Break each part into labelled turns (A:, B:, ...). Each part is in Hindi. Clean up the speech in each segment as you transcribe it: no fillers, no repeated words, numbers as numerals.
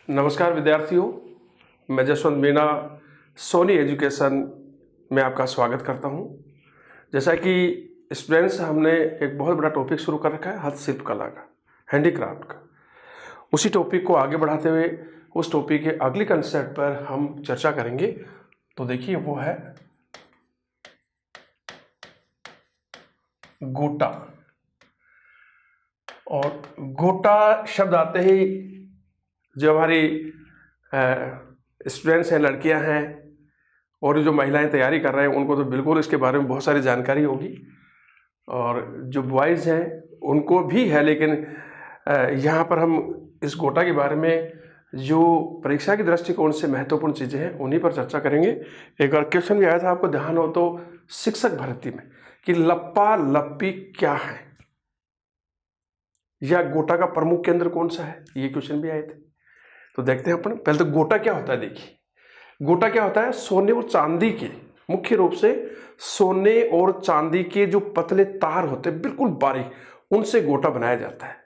A: नमस्कार विद्यार्थियों, मैं जसवंत मीणा सोनी एजुकेशन में आपका स्वागत करता हूं। जैसा कि स्टूडेंट्स, हमने एक बहुत बड़ा टॉपिक शुरू कर रखा है हस्तशिल्प कला का, हैंडीक्राफ्ट का। उसी टॉपिक को आगे बढ़ाते हुए उस टॉपिक के अगली कंसेप्ट पर हम चर्चा करेंगे। तो देखिए, वो है गोटा। और गोटा शब्द आते ही जो हमारी स्टूडेंट्स हैं, लड़कियां हैं और जो महिलाएं तैयारी कर रहे हैं, उनको तो बिल्कुल इसके बारे में बहुत सारी जानकारी होगी। और जो बॉयज़ हैं उनको भी है, लेकिन यहाँ पर हम इस गोटा के बारे में जो परीक्षा के दृष्टिकोण से महत्वपूर्ण चीज़ें हैं उन्हीं पर चर्चा करेंगे। एक और क्वेश्चन भी आया था, आपको ध्यान हो तो, शिक्षक भर्ती में, कि लप्पा लप्पी क्या है या गोटा का प्रमुख केंद्र कौन सा है, ये क्वेश्चन भी आए थे। तो देखते हैं अपन। पहले तो गोटा क्या होता है। देखिए, गोटा क्या होता है, सोने और चांदी के, मुख्य रूप से सोने और चांदी के जो पतले तार होते हैं बिल्कुल बारीक, उनसे गोटा बनाया जाता है।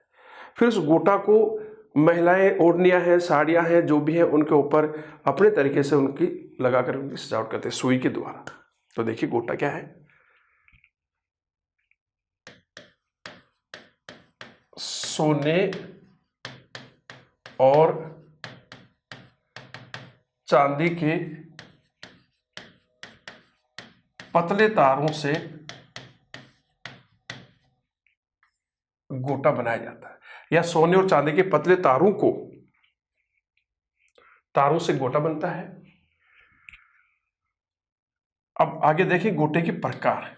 A: फिर उस गोटा को महिलाएं, ओढ़नियां हैं, साड़ियां हैं, जो भी हैं, उनके ऊपर अपने तरीके से उनकी लगाकर उनकी सजावट करते हैं सुई के द्वारा। तो देखिए, गोटा क्या है। सोने और चांदी के पतले तारों से गोटा बनाया जाता है, या सोने और चांदी के पतले तारों से गोटा बनता है। अब आगे देखिए गोटे के प्रकार।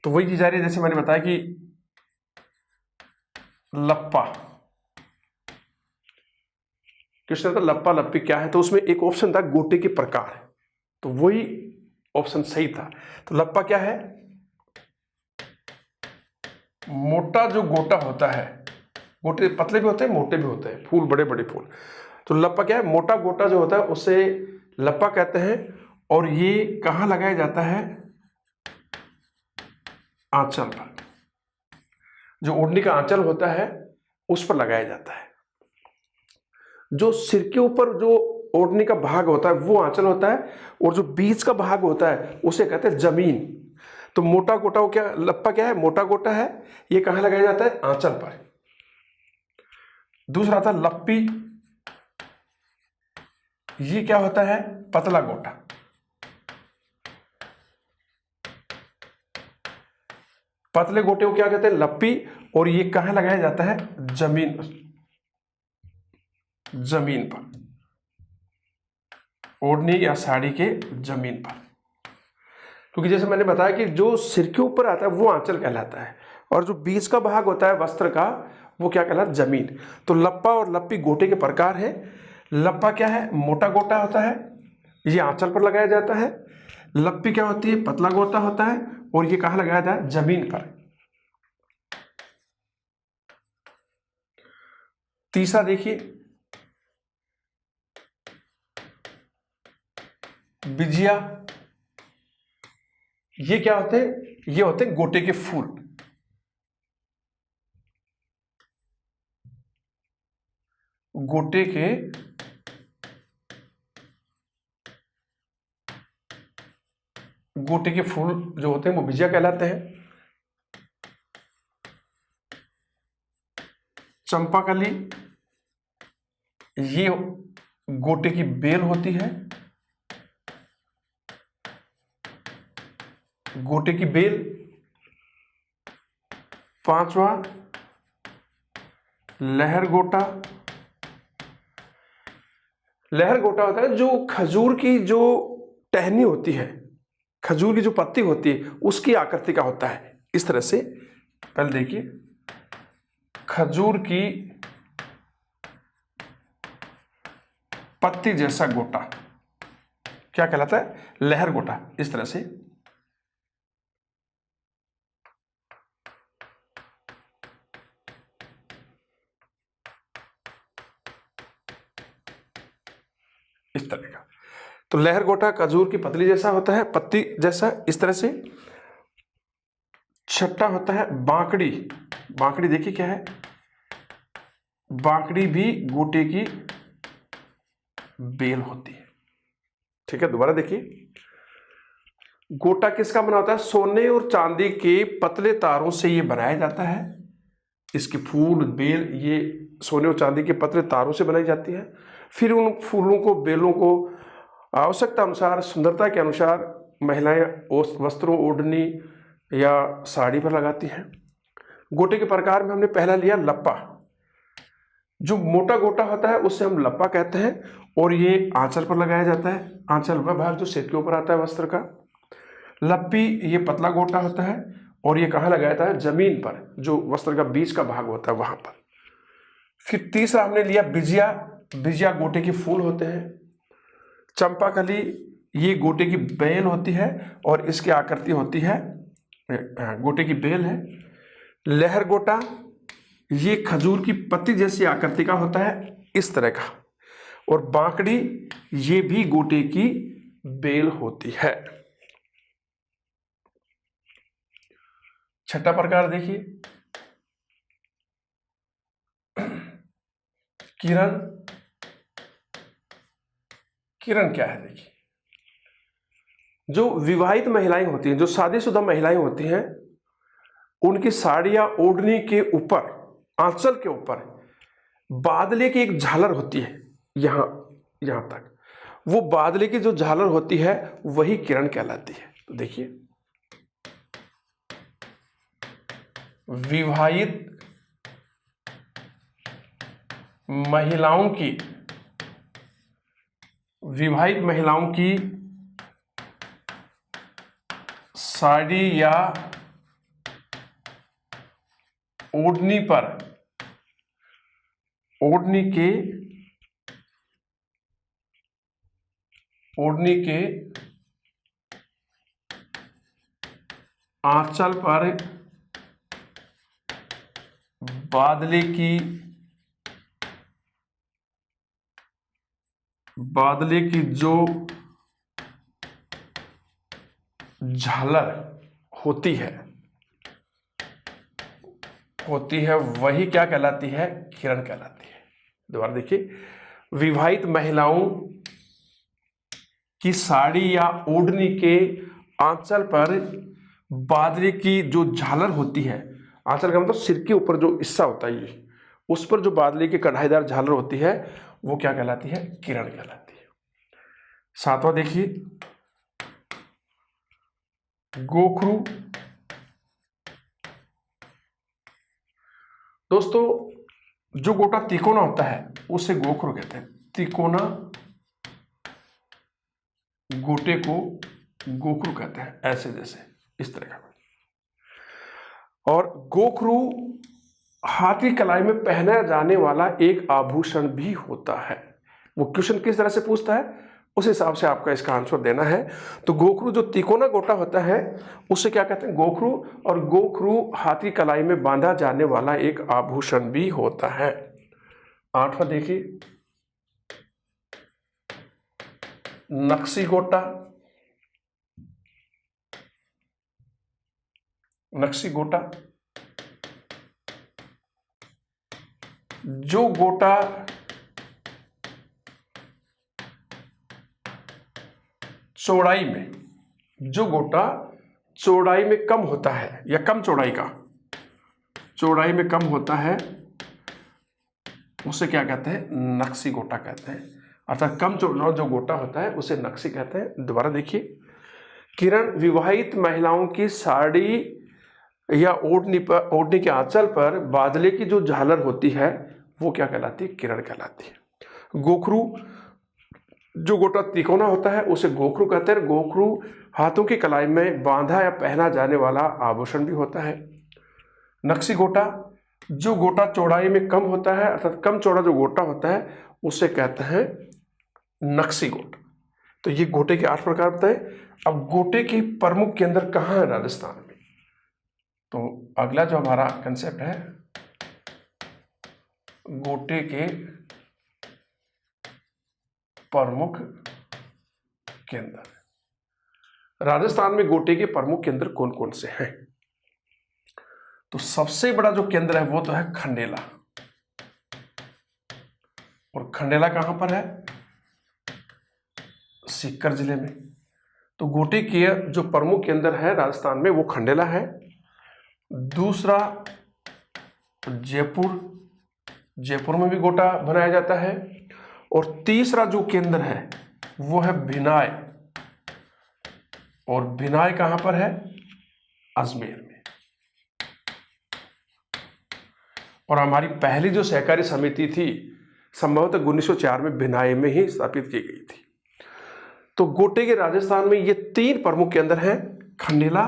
A: तो वही चीज आ रही है, जैसे मैंने बताया कि लप्पा, क्वेश्चन था लप्पा लप्पी क्या है, तो उसमें एक ऑप्शन था गोटे के प्रकार, तो वही ऑप्शन सही था। तो लप्पा क्या है, मोटा जो गोटा होता है, गोटे पतले भी होते हैं, मोटे भी होते हैं, फूल बड़े बड़े फूल। तो लप्पा क्या है, मोटा गोटा जो होता है उसे लप्पा कहते हैं। और ये कहाँ लगाया जाता है, आंचल पर, जो ओढ़नी का आंचल होता है उस पर लगाया जाता है। जो सिर के ऊपर जो ओढ़नी का भाग होता है वो आंचल होता है, और जो बीच का भाग होता है उसे कहते हैं जमीन। तो मोटा गोटा वो क्या, लप्पा क्या है, मोटा गोटा है, ये कहाँ लगाया जाता है, आंचल पर। दूसरा था लप्पी, ये क्या होता है, पतला गोटा। पतले गोटे को क्या कहते हैं, लप्पी, और ये कहाँ लगाया जाता है, जमीन पर, ओढ़नी या साड़ी के जमीन पर। क्योंकि जैसे मैंने बताया कि जो सिर के ऊपर आता है वो आंचल कहलाता है, और जो बीच का भाग होता है वस्त्र का वो क्या कहलाता है, जमीन। तो लप्पा और लप्पी गोटे के प्रकार है। लप्पा क्या है, मोटा गोटा होता है, ये आंचल पर लगाया जाता है। लप्पी क्या होती है, पतला गोटा होता है, और ये कहाँ लगाया जाता है, जमीन पर। तीसरा देखिए, बिजिया, ये क्या होते हैं, ये होते हैं गोटे के फूल। गोटे के फूल जो होते हैं वो बिजिया कहलाते हैं। चंपाकली, ये गोटे की बेल होती है, गोटे की बेल। पांचवा लहर गोटा। लहर गोटा होता है जो खजूर की जो टहनी होती है, खजूर की जो पत्ती होती है उसकी आकृति का होता है, इस तरह से। पहले देखिए, खजूर की पत्ती जैसा गोटा क्या कहलाता है, लहर गोटा, इस तरह से। इस तरह का। तो लहर गोटा खजूर की पतली जैसा होता है, पत्ती जैसा, इस तरह से। छठा होता है बांकड़ी। बांकड़ी देखिए क्या है, बांकड़ी भी गोटे की बेल होती है। ठीक है, दोबारा देखिए, गोटा किसका बना होता है? सोने और चांदी के पतले तारों से ये बनाया जाता है। इसकी फूल बेल ये सोने और चांदी के पतले तारों से बनाई जाती है। फिर उन फूलों को, बेलों को आवश्यकता अनुसार, सुंदरता के अनुसार महिलाएं वस्त्रों, ओढ़नी या साड़ी पर लगाती हैं। गोटे के प्रकार में हमने पहला लिया लप्पा। जो मोटा गोटा होता है उससे हम लप्पा कहते हैं, और ये आंचल पर लगाया जाता है। आंचल वह भाग जो सिर के ऊपर आता है वस्त्र का। लप्पी ये पतला गोटा होता है, और ये कहाँ लगाया जाता है? जमीन पर, जो वस्त्र का बीच का भाग होता है वहां पर। फिर तीसरा हमने लिया बिजिया। बिजिया गोटे के फूल होते हैं। चंपाकली ये गोटे की बेल होती है, और इसकी आकृति होती है, गोटे की बेल है। लहर गोटा ये खजूर की पत्ती जैसी आकृति का होता है, इस तरह का। और बांकड़ी ये भी गोटे की बेल होती है। छठा प्रकार देखिए, किरण। किरण क्या है? देखिए, जो विवाहित महिलाएं होती हैं, जो शादीशुदा महिलाएं होती हैं, उनकी साड़ी या ओढ़नी के ऊपर, आंचल के ऊपर बादले की एक झालर होती है, यहां तक। वो बादले की जो झालर होती है वही किरण कहलाती है। तो देखिए, विवाहित महिलाओं की साड़ी या ओढ़नी पर, ओढ़नी के आंचल पर बादले की जो झालर होती है वही क्या कहलाती है? किरण कहलाती है। दोबारा देखिए, विवाहित महिलाओं की साड़ी या ओढ़नी के आंचल पर बादले की जो झालर होती है, आंचल का मतलब सिर के ऊपर जो हिस्सा होता है ये, उस पर जो बादले की कढ़ाईदार झालर होती है वो क्या कहलाती है? किरण कहलाती है। सातवां देखिए, गोखरू। दोस्तों, जो गोटा तिकोना होता है उसे गोखरू कहते हैं। तिकोना गोटे को गोखरू कहते हैं, ऐसे जैसे इस तरह का। और गोखरू हाथी कलाई में पहना जाने वाला एक आभूषण भी होता है। वो क्वेश्चन किस तरह से पूछता है उस हिसाब से आपका इसका आंसर देना है। तो गोखरू जो तिकोना गोटा होता है उसे क्या कहते हैं? गोखरू। और गोखरू हाथी कलाई में बांधा जाने वाला एक आभूषण भी होता है। आठवां देखिए, नक्शी गोटा। नक्शी गोटा जो गोटा चौड़ाई में कम होता है, या कम चौड़ाई में कम होता है, उसे क्या कहते हैं? नक्शी गोटा कहते हैं। अर्थात कम चौड़ा जो गोटा होता है उसे नक्शी कहते हैं। दोबारा देखिए, किरण विवाहित महिलाओं की साड़ी या ओढ़नी के आंचल पर बादले की जो झालर होती है वो क्या कहलाती है? किरण कहलाती है। गोखरू जो गोटा तिकोना होता है उसे गोखरू कहते हैं। गोखरू हाथों की कलाई में बांधा या पहना जाने वाला आभूषण भी होता है। नक्शी गोटा जो गोटा चौड़ाई में कम होता है, अर्थात कम चौड़ा जो गोटा होता है उसे कहते हैं नक्शी गोटा। तो ये गोटे के 8 प्रकार बताए। अब गोटे की प्रमुख केंद्र कहाँ है राजस्थान में? तो अगला जो हमारा कंसेप्ट है, गोटे के प्रमुख केंद्र। राजस्थान में गोटे के प्रमुख केंद्र कौन कौन से हैं? तो सबसे बड़ा जो केंद्र है वो तो है खंडेला, और खंडेला कहां पर है? सीकर जिले में। तो गोटे के जो प्रमुख केंद्र है राजस्थान में वो खंडेला है। दूसरा जयपुर, जयपुर में भी गोटा बनाया जाता है। और तीसरा जो केंद्र है वो है भिनाय, और भिनाय कहां पर है? अजमेर में। और हमारी पहली जो सहकारी समिति थी संभवतः 1904 में भिनाय में ही स्थापित की गई थी। तो गोटे के राजस्थान में ये 3 प्रमुख केंद्र हैं। खंडेला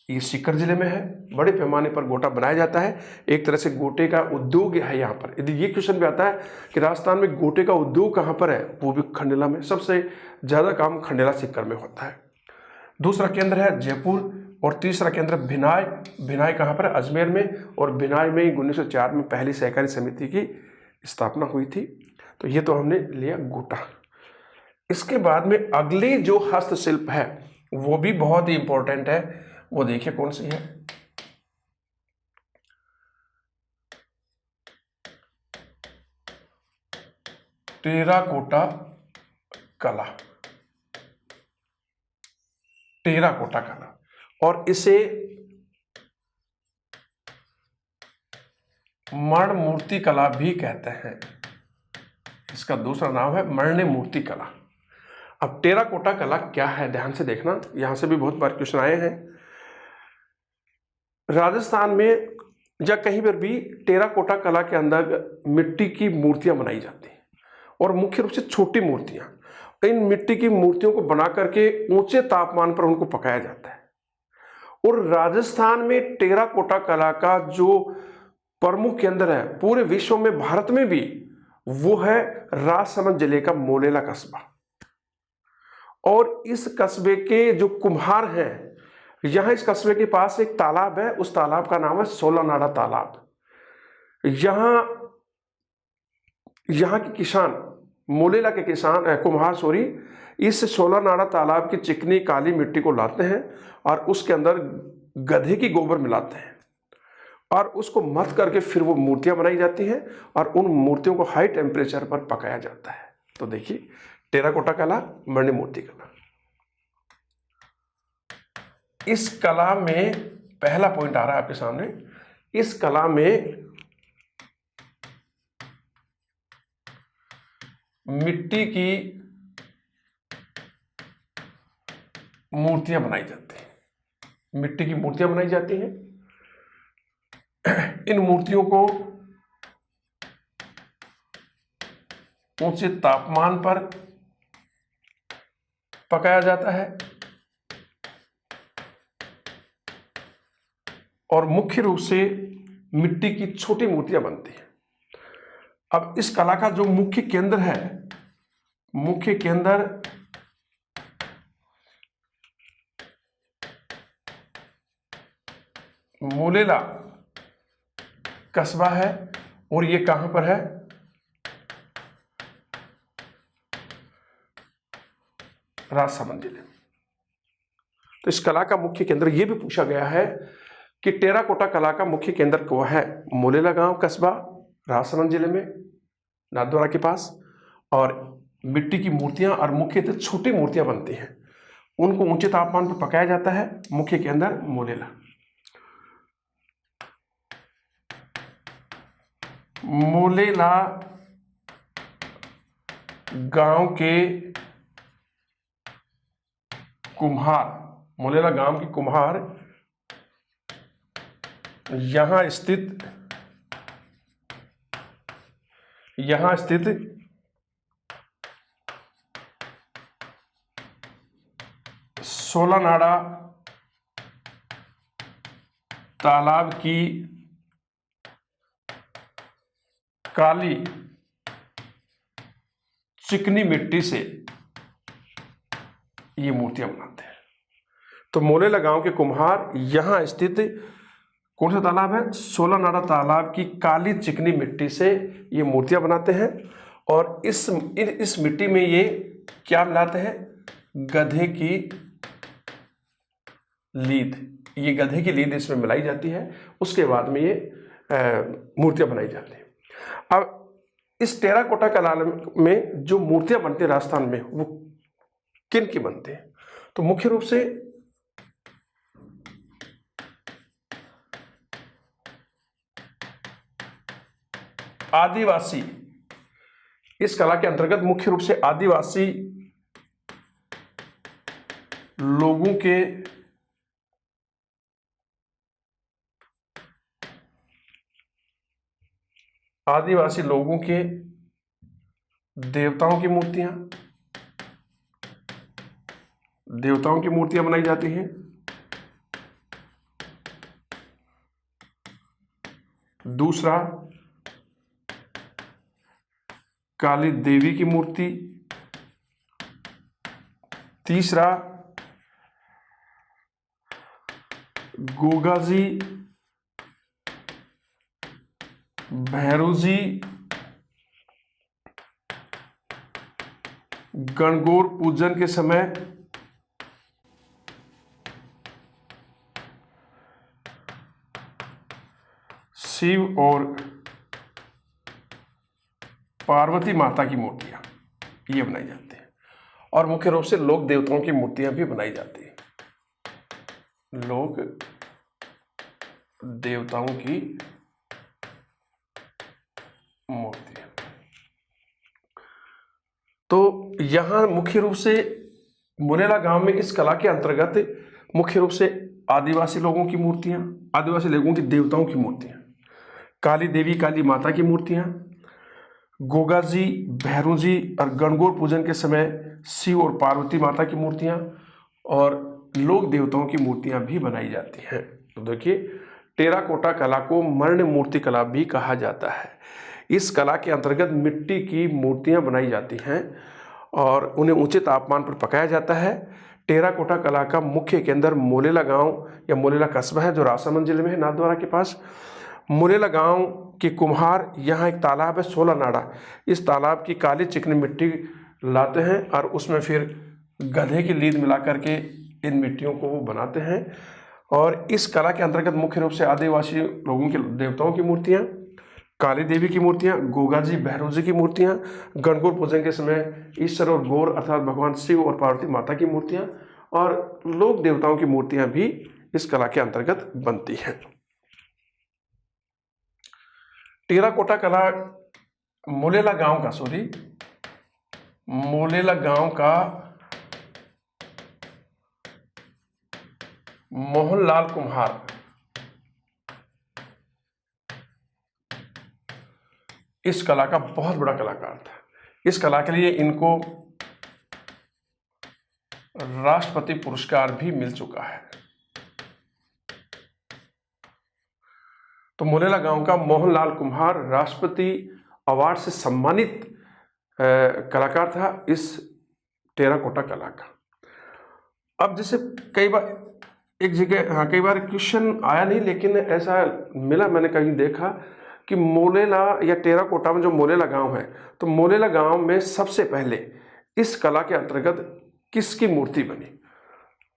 A: ये सीकर जिले में है, बड़े पैमाने पर गोटा बनाया जाता है, एक तरह से गोटे का उद्योग है यहाँ पर। यदि ये क्वेश्चन भी आता है कि राजस्थान में गोटे का उद्योग कहाँ पर है, वो भी खंडेला में। सबसे ज़्यादा काम खंडेला सीकर में होता है। दूसरा केंद्र है जयपुर, और तीसरा केंद्र भिनाय। भिनाय कहाँ पर है? अजमेर में। और भिनाय में 1904 में पहली सहकारी समिति की स्थापना हुई थी। तो ये तो हमने लिया गोटा। इसके बाद में अगली जो हस्तशिल्प है वो भी बहुत ही इंपॉर्टेंट है, वो देखिए कौन सी है। टेराकोटा कला, टेराकोटा कला, और इसे मर्ण मूर्ति कला भी कहते हैं। इसका दूसरा नाम है मर्ण मूर्ति कला। अब टेराकोटा कला क्या है, ध्यान से देखना, यहां से भी बहुत बार क्वेश्चन आए हैं। राजस्थान में या कहीं पर भी टेराकोटा कला के अंदर मिट्टी की मूर्तियां बनाई जाती हैं, और मुख्य रूप से छोटी मूर्तियां। इन मिट्टी की मूर्तियों को बना करके ऊंचे तापमान पर उनको पकाया जाता है। और राजस्थान में टेराकोटा कला का जो प्रमुख केंद्र है पूरे विश्व में, भारत में भी, वो है राजसमंद जिले का मोलेला कस्बा। और इस कस्बे के जो कुम्हार हैं, यहां इस कस्बे के पास एक तालाब है, उस तालाब का नाम है सोलानाड़ा तालाब। यहां के किसान, मोलेला के किसान कुम्हार इस सोलानाड़ा तालाब की चिकनी काली मिट्टी को लाते हैं और उसके अंदर गधे की गोबर मिलाते हैं, और उसको मथ करके फिर वो मूर्तियां बनाई जाती हैं, और उन मूर्तियों को हाई टेम्परेचर पर पकाया जाता है। तो देखिए टेराकोटा कला, मर्ण मूर्ति कला। इस कला में पहला पॉइंट आ रहा है आपके सामने, इस कला में मिट्टी की मूर्तियां बनाई जाती हैं। मिट्टी की मूर्तियां बनाई जाती हैं। इन मूर्तियों को ऊंचे तापमान पर पकाया जाता है, और मुख्य रूप से मिट्टी की छोटी मूर्तियां बनती हैं। अब इस कला का जो मुख्य केंद्र है, मुख्य केंद्र मोलेला कस्बा है, और ये कहां पर है? राजसमंद जिले में। तो इस कला का मुख्य केंद्र, ये भी पूछा गया है कि टेराकोटा कला का मुख्य केंद्र कौन है? मोलेला गांव कस्बा, राजसमंद जिले में, नाथद्वारा के पास। और मिट्टी की मूर्तियां और मुख्यतः छोटी मूर्तियां बनती हैं, उनको ऊंचे तापमान पर पकाया जाता है। मुख्य केंद्र मोलेला। मोलेला गांव के कुम्हार, मोलेला गांव के कुम्हार यहां स्थित सोलानाड़ा तालाब की काली चिकनी मिट्टी से ये मूर्तियां बनाते हैं। तो मोलेला गांव के कुम्हार यहां स्थित कौन सा तालाब है? सोलानाड़ा तालाब की काली चिकनी मिट्टी से ये मूर्तियां बनाते हैं। और इस मिट्टी में ये क्या मिलाते हैं? गधे की लीद, ये गधे की लीद इसमें मिलाई जाती है, उसके बाद में ये मूर्तियां बनाई जाती हैं। अब इस टेराकोटा कला में जो मूर्तियां बनती हैं राजस्थान में, वो किन की बनती हैं? तो मुख्य रूप से आदिवासी, इस कला के अंतर्गत मुख्य रूप से आदिवासी लोगों के देवताओं की मूर्तियां बनाई जाती हैं। दूसरा, काली देवी की मूर्ति। तीसरा, गोगा जी, भैरू जी, गणगौर पूजन के समय शिव और पार्वती माता की मूर्तियां ये बनाई जाती हैं। और मुख्य रूप से लोक देवताओं की मूर्तियां भी बनाई जाती हैं। लोक देवताओं की मूर्तियां। तो यहां मुख्य रूप से मुरेला गांव में इस कला के अंतर्गत मुख्य रूप से आदिवासी लोगों की मूर्तियां, आदिवासी लोगों की देवताओं की मूर्तियां, काली देवी काली माता की मूर्तियां, गोगा जी, भैरू जी और गणगौर पूजन के समय शिव और पार्वती माता की मूर्तियां और लोक देवताओं की मूर्तियां भी बनाई जाती हैं। तो देखिए, टेराकोटा कला को मर्ण मूर्ति कला भी कहा जाता है। इस कला के अंतर्गत मिट्टी की मूर्तियां बनाई जाती हैं और उन्हें ऊंचे तापमान पर पकाया जाता है। टेराकोटा कला का मुख्य केंद्र मोलेला गांव या मोलेला कस्बा है, जो राजसमंद जिले में है, नाथद्वारा के पास। मोलेला गांव के कुम्हार, यहाँ एक तालाब है 16 नाड़ा, इस तालाब की काली चिकनी मिट्टी लाते हैं और उसमें फिर गधे की लीद मिला करके इन मिट्टियों को वो बनाते हैं। और इस कला के अंतर्गत मुख्य रूप से आदिवासी लोगों के देवताओं की मूर्तियाँ, काली देवी की मूर्तियाँ, गोगा जी भैरू जी की मूर्तियाँ, गणगौर पूजन के समय ईश्वर और गौर अर्थात भगवान शिव और पार्वती माता की मूर्तियाँ और लोक देवताओं की मूर्तियाँ भी इस कला के अंतर्गत बनती हैं। टेराकोटा कला मोलेला गांव का मोहनलाल कुम्हार इस कला का बहुत बड़ा कलाकार था। इस कला के लिए इनको राष्ट्रपति पुरस्कार भी मिल चुका है। तो मोलेला गांव का मोहनलाल कुम्हार राष्ट्रपति अवार्ड से सम्मानित कलाकार था इस टेराकोटा कला का। अब जैसे कई बार एक जगह कई बार क्वेश्चन आया नहीं, लेकिन ऐसा मिला, मैंने कहीं देखा कि मोलेला या टेराकोटा में जो मोलेला गांव है, तो मोलेला गांव में सबसे पहले इस कला के अंतर्गत किसकी मूर्ति बनी?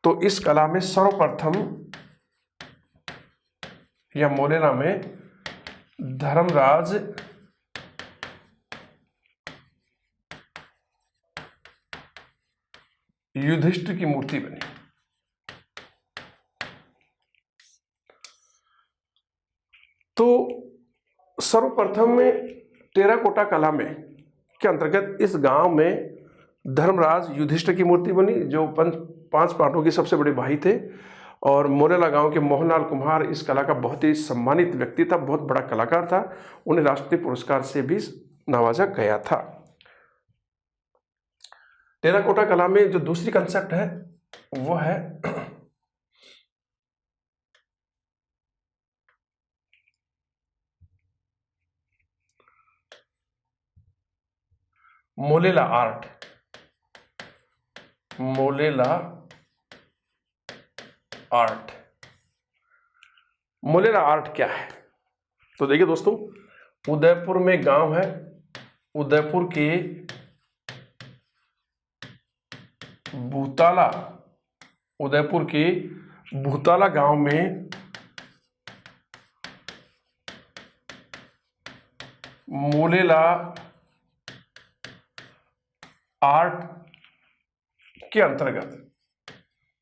A: तो इस कला में सर्वप्रथम या मोलेला में धर्मराज युधिष्ठिर की मूर्ति बनी। तो सर्वप्रथम में टेराकोटा कला में के अंतर्गत इस गांव में धर्मराज युधिष्ठिर की मूर्ति बनी, जो 5 पांडवों के सबसे बड़े भाई थे। और मोरेला गांव के मोहनलाल कुम्हार इस कला का बहुत ही सम्मानित व्यक्ति था, बहुत बड़ा कलाकार था, उन्हें राष्ट्रीय पुरस्कार से भी नवाजा गया था। टेराकोटा कला में जो दूसरी कंसेप्ट है वो है मोलेला आर्ट। मोलेला आर्ट क्या है? तो देखिए दोस्तों, उदयपुर में गांव है, उदयपुर के भूताला, उदयपुर के भूताला गांव में मोलेला आर्ट के अंतर्गत,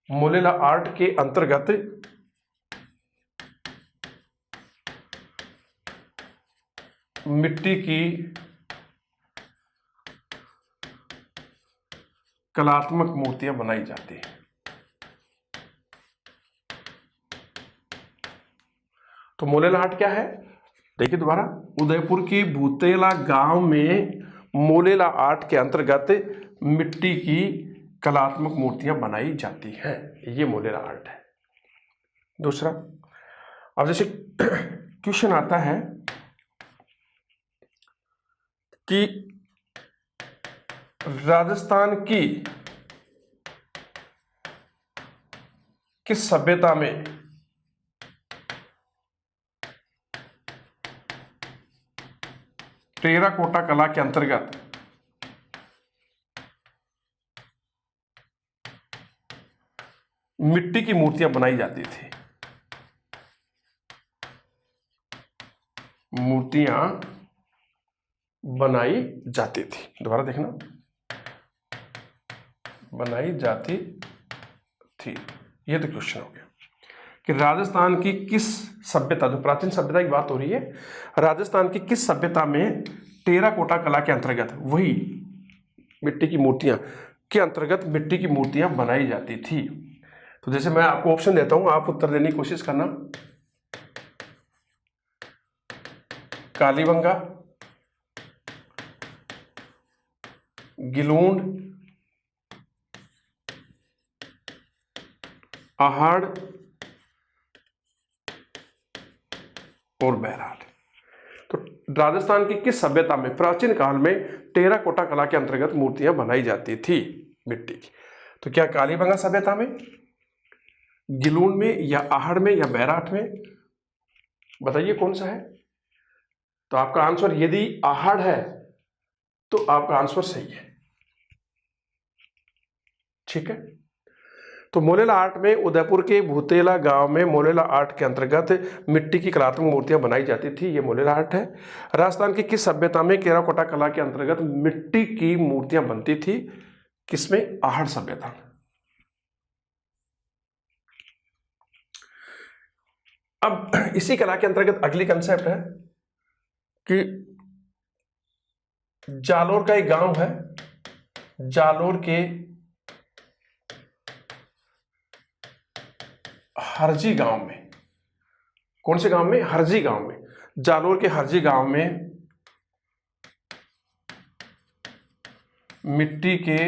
A: मोलेला आर्ट के अंतर्गत मिट्टी की कलात्मक मूर्तियां बनाई जाती हैं। तो मोलेला आर्ट क्या है, देखिए दोबारा, उदयपुर की भूतेला गांव में मोलेला आर्ट के अंतर्गत मिट्टी की कलात्मक मूर्तियां बनाई जाती हैं, ये मोलेला आर्ट है। दूसरा, अब जैसे क्वेश्चन आता है कि राजस्थान की किस सभ्यता में टेराकोटा कला के अंतर्गत मिट्टी की मूर्तियां बनाई जाती थी, मूर्तियां बनाई जाती थी। दोबारा देखना, बनाई जाती थी, ये तो क्वेश्चन हो गया कि राजस्थान की किस सभ्यता, जो प्राचीन सभ्यता की बात हो रही है, राजस्थान की किस सभ्यता में टेराकोटा कला के अंतर्गत, वही मिट्टी की मूर्तियां के अंतर्गत मिट्टी की मूर्तियां बनाई जाती थी। तो जैसे मैं आपको ऑप्शन देता हूं, आप उत्तर देने की कोशिश करना। कालीबंगा, गिलूंड, आहड़ और बहराल। तो राजस्थान की किस सभ्यता में प्राचीन काल में टेराकोटा कला के अंतर्गत मूर्तियां बनाई जाती थी मिट्टी की? तो क्या कालीबंगा सभ्यता में, गिलूंड में, या आहड़ में, या बैराठ में? बताइए कौन सा है। तो आपका आंसर यदि आहड़ है तो आपका आंसर सही है, ठीक है। तो मोलेला आर्ट में उदयपुर के भूतेला गांव में मोलेला आर्ट के अंतर्गत मिट्टी की कलात्मक मूर्तियां बनाई जाती थी, ये मोलेला आर्ट है। राजस्थान की किस सभ्यता में टेराकोटा कला के अंतर्गत मिट्टी की मूर्तियां बनती थी? किसमें? आहड़ सभ्यता में। अब इसी कला के अंतर्गत अगली कंसेप्ट है कि जालोर का एक गांव है, जालोर के हरजी गांव में, कौन से गांव में? हरजी गांव में। जालोर के हरजी गांव में मिट्टी के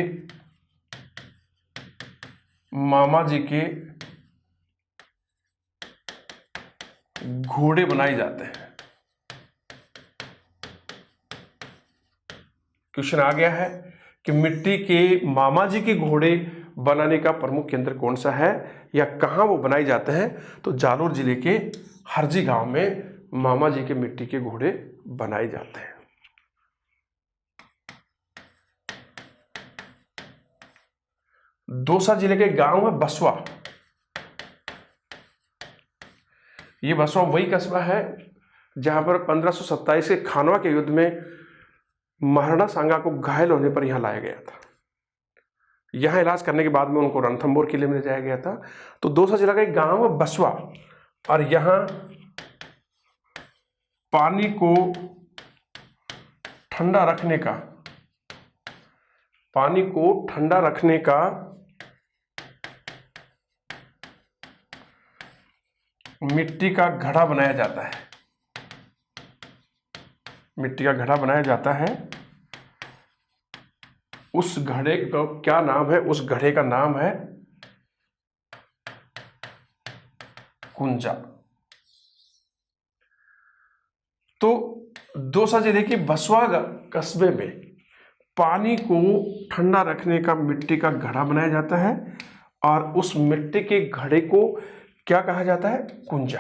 A: मामा जी के घोड़े बनाए जाते हैं। क्वेश्चन आ गया है कि मिट्टी के मामा जी के घोड़े बनाने का प्रमुख केंद्र कौन सा है, या कहां वो बनाए जाते हैं? तो जालोर जिले के हरजी गांव में मामा जी के मिट्टी के घोड़े बनाए जाते हैं। दौसा जिले के गांव है बसवा। ये बसवा वही कस्बा है जहां पर 1527 के खानवा के युद्ध में महाराणा सांगा को घायल होने पर यहां लाया गया था। यहां इलाज करने के बाद में उनको रणथंभौर किले में ले जाया गया था। तो दौसा जिला का एक गांव है बसवा, और यहां पानी को ठंडा रखने का मिट्टी का घड़ा बनाया जाता है। मिट्टी का घड़ा बनाया जाता है। उस घड़े का क्या नाम है? उस घड़े का नाम है कुंजा। तो दौसा जिले के बसवा कस्बे में पानी को ठंडा रखने का मिट्टी का घड़ा बनाया जाता है, और उस मिट्टी के घड़े को क्या कहा जाता है? कुंजा।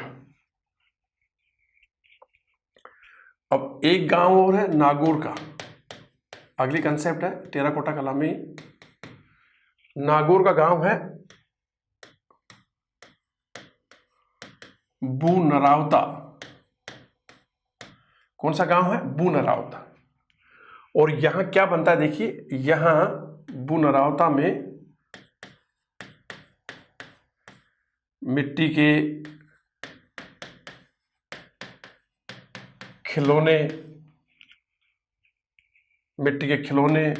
A: अब एक गांव और है नागौर का, अगली कंसेप्ट है टेराकोटा कला में। नागौर का गांव है बुनरावता। कौन सा गांव है? बुनरावता। और यहां क्या बनता है देखिए, यहां बुनरावता में मिट्टी के खिलौने, मिट्टी के खिलौने,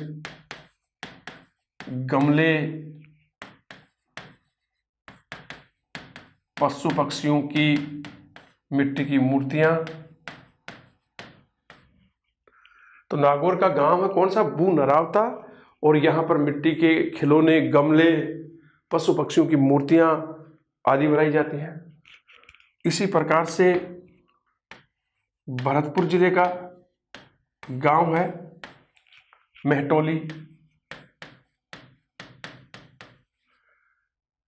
A: गमले, पशु पक्षियों की मिट्टी की मूर्तियां। तो नागौर का गांव है कौन सा? बुनरावता। और यहां पर मिट्टी के खिलौने, गमले, पशु पक्षियों की मूर्तियां आदि बनाई जाती हैं। इसी प्रकार से भरतपुर जिले का गांव है मेहटोली।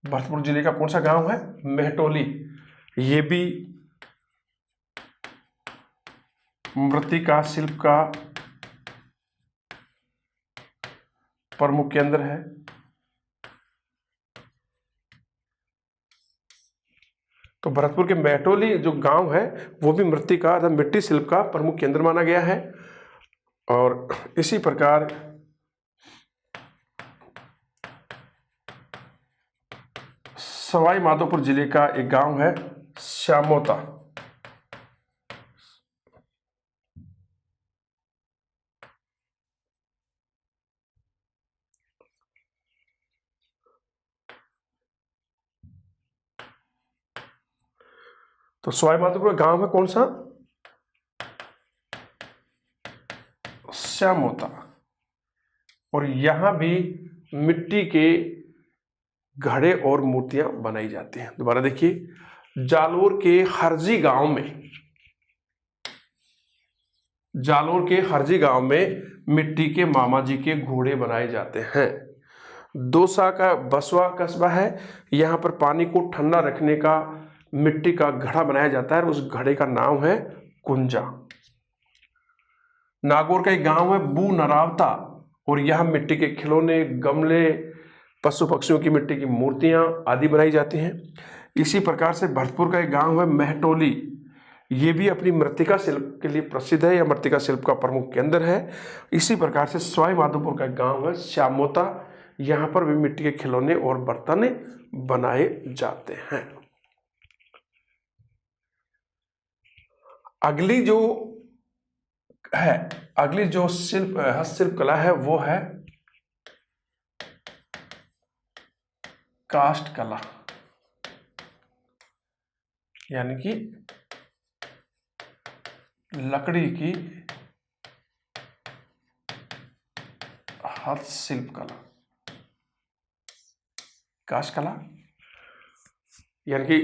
A: भरतपुर जिले का कौन सा गांव है? मेहटोली। ये भी मृत्तिका शिल्प का प्रमुख केंद्र है। तो भरतपुर के मेहटोली जो गांव है वो भी मृत्तिका अर्थात मिट्टी शिल्प का प्रमुख केंद्र माना गया है। और इसी प्रकार सवाई माधोपुर जिले का एक गांव है श्यामोता। तो सवाई माधोपुर का गांव है कौन सा? श्यामोता। और यहां भी मिट्टी के घड़े और मूर्तियां बनाई जाती हैं। दोबारा देखिए, जालोर के हरजी गांव में, जालोर के हरजी गांव में मिट्टी के मामा जी के घोड़े बनाए जाते हैं। दौसा का बसवा कस्बा है, यहां पर पानी को ठंडा रखने का मिट्टी का घड़ा बनाया जाता है और उस घड़े का नाम है कुंजा। नागौर का एक गांव है बुनरावता और यहां मिट्टी के खिलौने, गमले, पशु पक्षियों की मिट्टी की मूर्तियां आदि बनाई जाती हैं। इसी प्रकार से भरतपुर का एक गांव है मेहटोली, ये भी अपनी मृत्तिका शिल्प के लिए प्रसिद्ध है या मृत्तिका शिल्प का प्रमुख केंद्र है। इसी प्रकार से सवाई माधोपुर का एक गांव है श्यामोता, यहाँ पर भी मिट्टी के खिलौने और बर्तन बनाए जाते हैं। अगली जो शिल्प हस्तशिल्प कला है वो है काष्ठ कला, यानी कि लकड़ी की हस्तशिल्प कला। काष्ठ कला यानी कि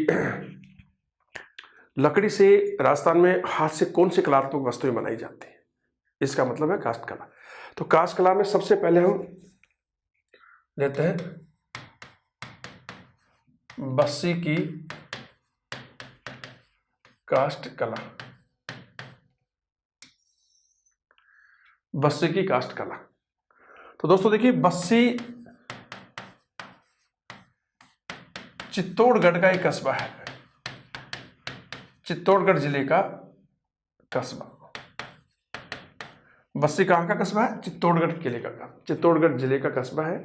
A: लकड़ी से राजस्थान में हाथ से कौन सी कलात्मक वस्तुएं बनाई जाती हैं, इसका मतलब है काष्ठ कला। तो काष्ठ कला में सबसे पहले हम लेते हैं बस्सी की काष्ठ कला। बस्सी की काष्ठ कला, तो दोस्तों देखिए, बस्सी चित्तौड़गढ़ का एक कस्बा है, चित्तौड़गढ़ जिले का कस्बा। बस्सी कहाँ का कस्बा है? चित्तौड़गढ़ जिले का, चित्तौड़गढ़ जिले का कस्बा है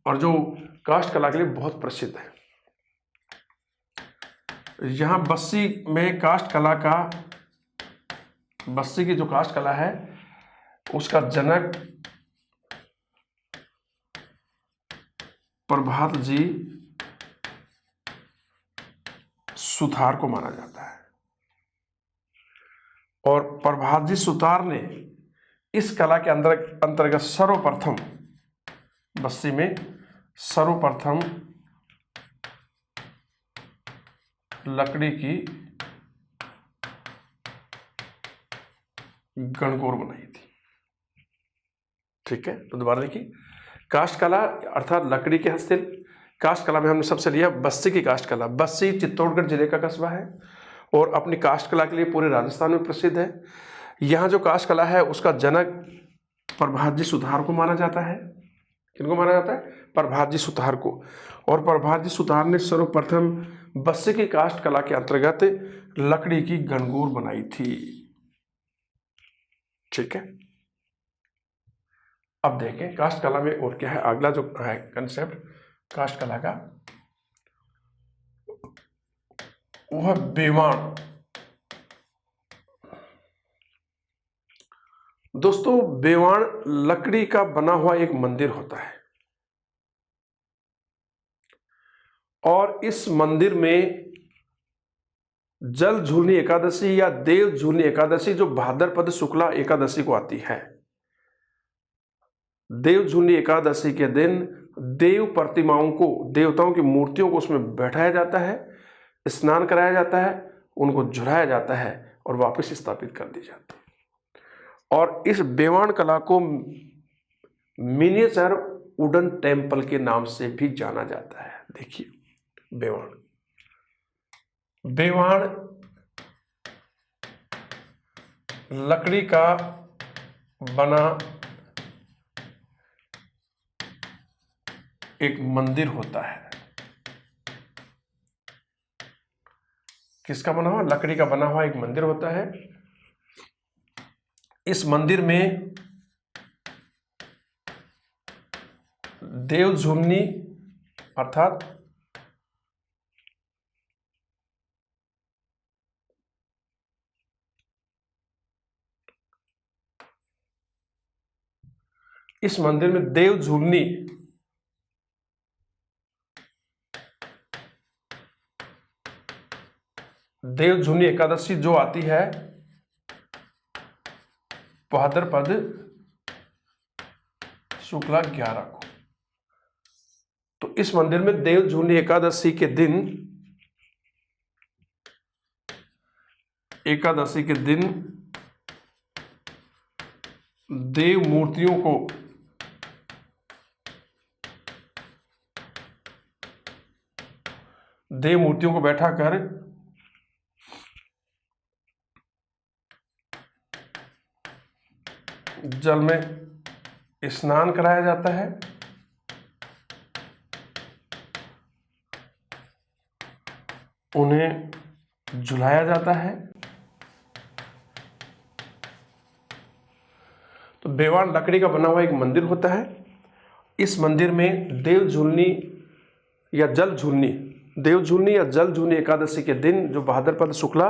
A: और जो काष्ठ कला के लिए बहुत प्रसिद्ध है। यहां बस्सी में काष्ठ कला का, बस्सी की जो काष्ठ कला है उसका जनक प्रभात जी सुतार को माना जाता है। और प्रभात जी सुतार ने इस कला के अंतर्गत सर्वप्रथम, बस्सी में सर्वप्रथम लकड़ी की गणगौर बनाई थी। ठीक है, तो दोबारा देखिए, काष्ठ कला अर्थात लकड़ी के हस्तशिल्प। काष्ठ कला में हमने सबसे लिया बस्सी की काष्ठ कला। बस्सी चित्तौड़गढ़ जिले का कस्बा है और अपनी काष्ठ कला के लिए पूरे राजस्थान में प्रसिद्ध है। यहाँ जो काष्ठ कला है उसका जनक प्रभात जी सुतार को माना जाता है। किनको माना जाता है? प्रभात जी सुतार को। और प्रभात जी सुतार ने सर्वप्रथम बस्से की काष्ठ कला के अंतर्गत लकड़ी की गणगौर बनाई थी। ठीक है, अब देखें काष्ठ कला में और क्या है। अगला जो है कंसेप्ट काष्ठ कला का, वह बेवाण। दोस्तों, बेवाण लकड़ी का बना हुआ एक मंदिर होता है, और इस मंदिर में जल झूलनी एकादशी या देव झूलनी एकादशी जो भाद्रपद शुक्ला एकादशी को आती है, देव झूलनी एकादशी के दिन देव प्रतिमाओं को, देवताओं की मूर्तियों को उसमें बैठाया जाता है, स्नान कराया जाता है, उनको झुलाया जाता है और वापस स्थापित कर दी जाती है। और इस बेवाण कला को मिनिएचर वुडन टेम्पल के नाम से भी जाना जाता है। देखिए, बेवाण लकड़ी का बना एक मंदिर होता है। किसका बना हुआ? लकड़ी का बना हुआ एक मंदिर होता है। इस मंदिर में देव झूलनी अर्थात इस मंदिर में देव झूलनी एकादशी जो आती है भाद्रपद शुक्ला 11 को, तो इस मंदिर में देव झूलनी एकादशी के दिन देव मूर्तियों को बैठा कर जल में स्नान कराया जाता है, उन्हें झुलाया जाता है। तो बेवाण लकड़ी का बना हुआ एक मंदिर होता है। इस मंदिर में देव झूलनी या जल झूलनी एकादशी के दिन जो भाद्रपद शुक्ला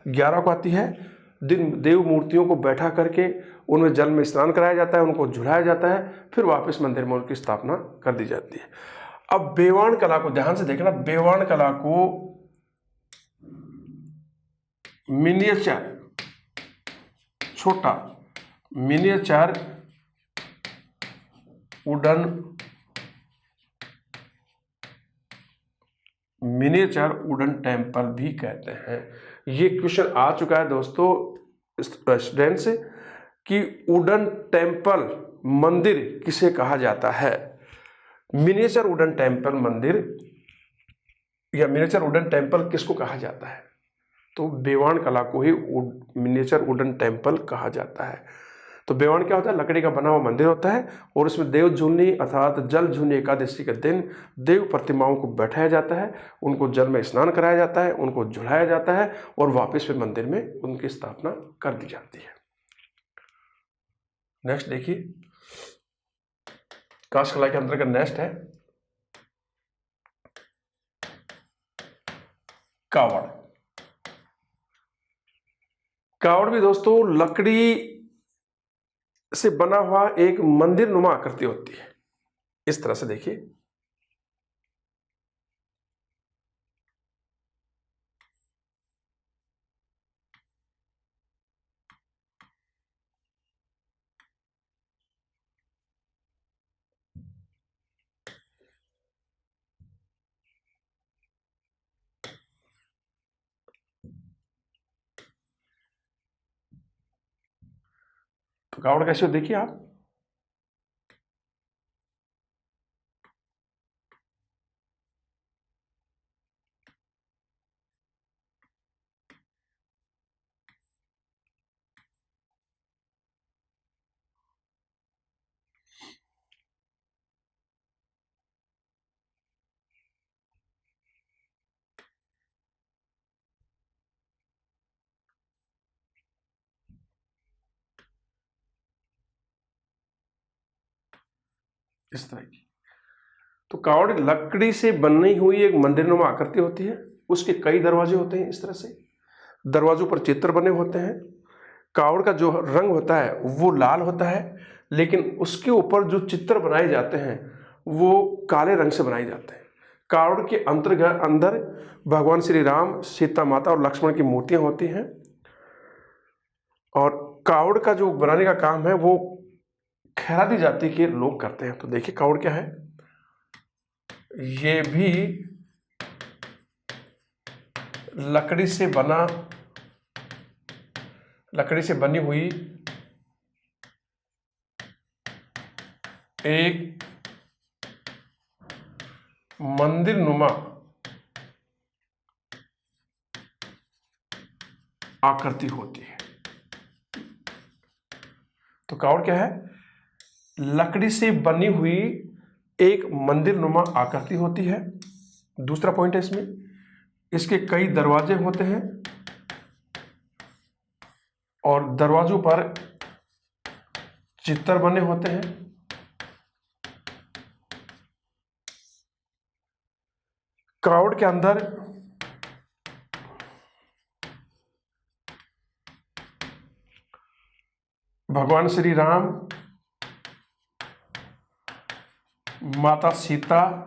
A: 11 को आती है, दिन देव मूर्तियों को बैठा करके उनमें जल में स्नान कराया जाता है, उनको झुलाया जाता है, फिर वापस मंदिर में उनकी स्थापना कर दी जाती है। अब बेवाण कला को ध्यान से देखना, बेवाण कला को मिनिएचर वुडन टेम्पल भी कहते हैं। ये क्वेश्चन आ चुका है दोस्तों स्टूडेंट्स कि वुडन टेम्पल मंदिर किसे कहा जाता है। मिनिएचर वुडन टेम्पल मंदिर या मिनिएचर वुडन टेम्पल किसको कहा जाता है? तो बेवाण कला को ही मिनिएचर वुडन टेम्पल कहा जाता है। तो बेवाण क्या होता है? लकड़ी का बना हुआ मंदिर होता है, और उसमें देव झूलनी अर्थात जल झूलनी एकादशी के दिन देव प्रतिमाओं को बैठाया जाता है, उनको जल में स्नान कराया जाता है, उनको झुलाया जाता है, और वापस फिर मंदिर में उनकी स्थापना कर दी जाती है। नेक्स्ट देखिए, काष्ठ कला के अंतर्गत नेक्स्ट है कावड़। कावड़ भी दोस्तों लकड़ी से बना हुआ एक मंदिर नुमा आकृति होती है। इस तरह से देखिए, तो कावड़ कैसे हो देखिए आप। इस तरह की। तो कावड़ लकड़ी से बनी हुई एक मंदिरनुमा आकृति होती है, उसके कई दरवाजे होते हैं इस तरह से, दरवाजों पर चित्र बने होते हैं। कावड़ का जो रंग होता है वो लाल होता है, लेकिन उसके ऊपर जो चित्र बनाए जाते हैं वो काले रंग से बनाए जाते हैं। कावड़ के अंतर्गत अंदर भगवान श्री राम, सीता माता और लक्ष्मण की मूर्तियां होती हैं। और कावड़ का जो बनाने का काम है वो खैरादी जाति के लोग करते हैं। तो देखिए कावड़ क्या है, ये भी लकड़ी से बनी हुई एक मंदिर नुमा आकृति होती है। तो कावड़ क्या है, लकड़ी से बनी हुई एक मंदिर नुमा आकृति होती है। दूसरा पॉइंट है इसमें, इसके कई दरवाजे होते हैं और दरवाजों पर चित्र बने होते हैं। कावड़ के अंदर भगवान श्री राम, माता सीता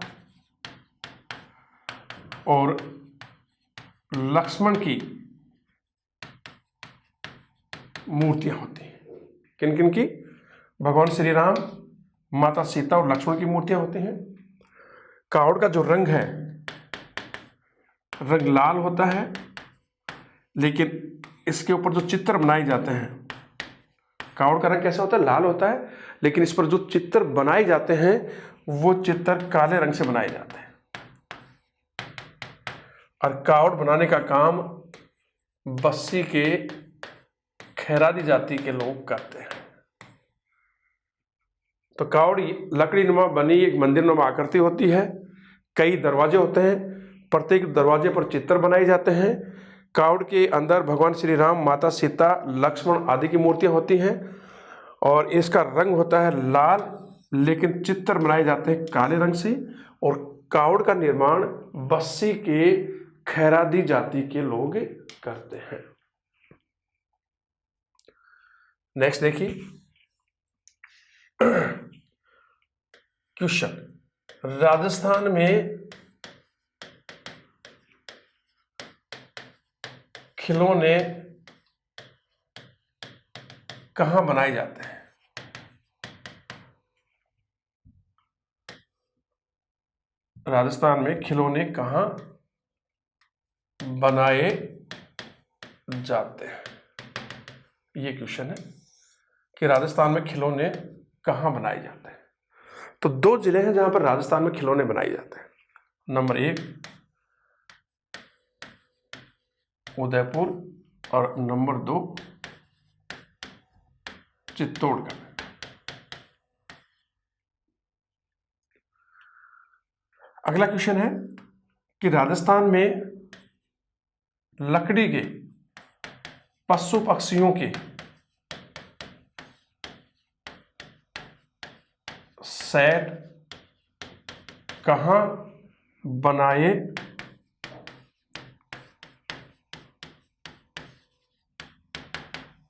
A: और लक्ष्मण की मूर्तियां होती हैं। किन किन की? भगवान श्री राम, माता सीता और लक्ष्मण की मूर्तियां होती हैं। कावड़ का जो रंग है, रंग लाल होता है, लेकिन इसके ऊपर जो चित्र बनाए जाते हैं, कावड़ का रंग कैसा होता है? लाल होता है, लेकिन इस पर जो चित्र बनाए जाते हैं वो चित्र काले रंग से बनाए जाते हैं। और कावड़ बनाने का काम बस्सी के खैरादी जाति के लोग करते हैं। तो कावड़ लकड़ी नुमा बनी एक मंदिर नुमा आकृति होती है। कई दरवाजे होते हैं, प्रत्येक दरवाजे पर चित्र बनाए जाते हैं। कावड़ के अंदर भगवान श्री राम, माता सीता, लक्ष्मण आदि की मूर्तियां होती हैं और इसका रंग होता है लाल, लेकिन चित्र बनाए जाते हैं काले रंग से। और कावड़ का निर्माण बस्सी के खैरादी जाति के लोग करते हैं। नेक्स्ट देखिए क्वेश्चन, राजस्थान में खिलौने कहाँ बनाए जाते हैं? राजस्थान में खिलौने कहाँ बनाए जाते हैं? ये क्वेश्चन है कि राजस्थान में खिलौने कहाँ बनाए जाते हैं। तो दो जिले हैं जहां पर राजस्थान में खिलौने बनाए जाते हैं। नंबर 1 उदयपुर और नंबर 2 चित्तौड़गढ़। अगला क्वेश्चन है कि राजस्थान में लकड़ी के पशु पक्षियों के सेट कहाँ बनाए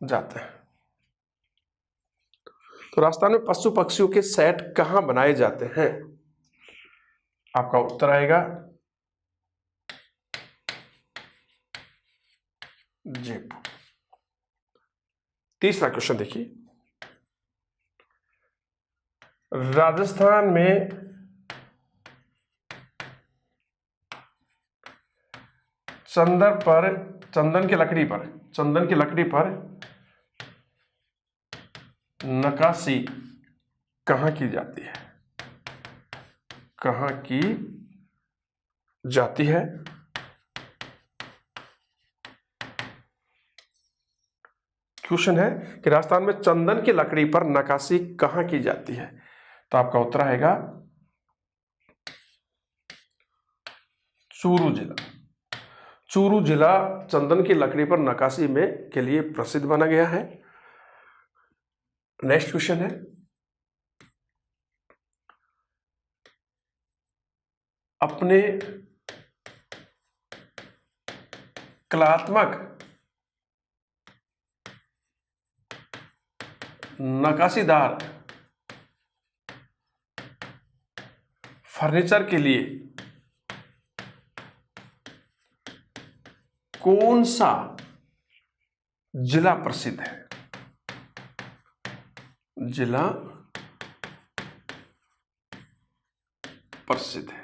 A: जाते हैं? तो राजस्थान में पशु पक्षियों के सेट कहाँ बनाए जाते हैं? आपका उत्तर आएगा जयपुर। तीसरा क्वेश्चन देखिए, राजस्थान में चंदन की लकड़ी पर नक्काशी कहाँ की जाती है? कहाँ की जाती है? क्वेश्चन है कि राजस्थान में चंदन की लकड़ी पर नक्काशी कहाँ की जाती है? तो आपका उत्तर आएगा चूरू जिला। चूरू जिला चंदन की लकड़ी पर नक्काशी में के लिए प्रसिद्ध बना गया है। नेक्स्ट क्वेश्चन है अपने कलात्मक नक्काशीदार फर्नीचर के लिए कौन सा जिला प्रसिद्ध है? जिला प्रसिद्ध है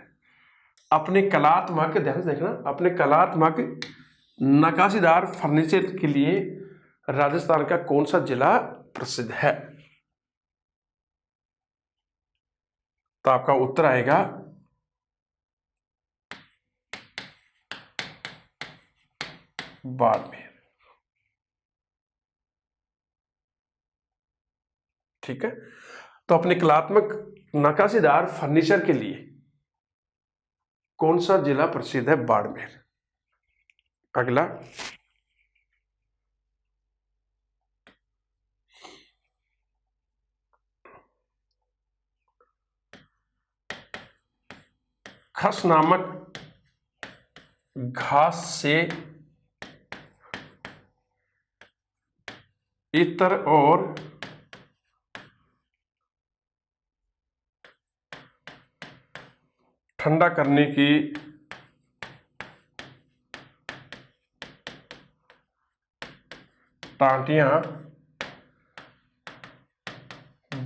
A: अपने कलात्मक, ध्यान से देखना, अपने कलात्मक नक्काशीदार फर्नीचर के लिए राजस्थान का कौन सा जिला प्रसिद्ध है? तो आपका उत्तर आएगा बाड़मेर। ठीक है, तो अपने कलात्मक नक्काशीदार फर्नीचर के लिए कौन सा जिला प्रसिद्ध है? बाड़मेर। अगला, खस नामक घास से इत्र और ठंडा करने की टांटियां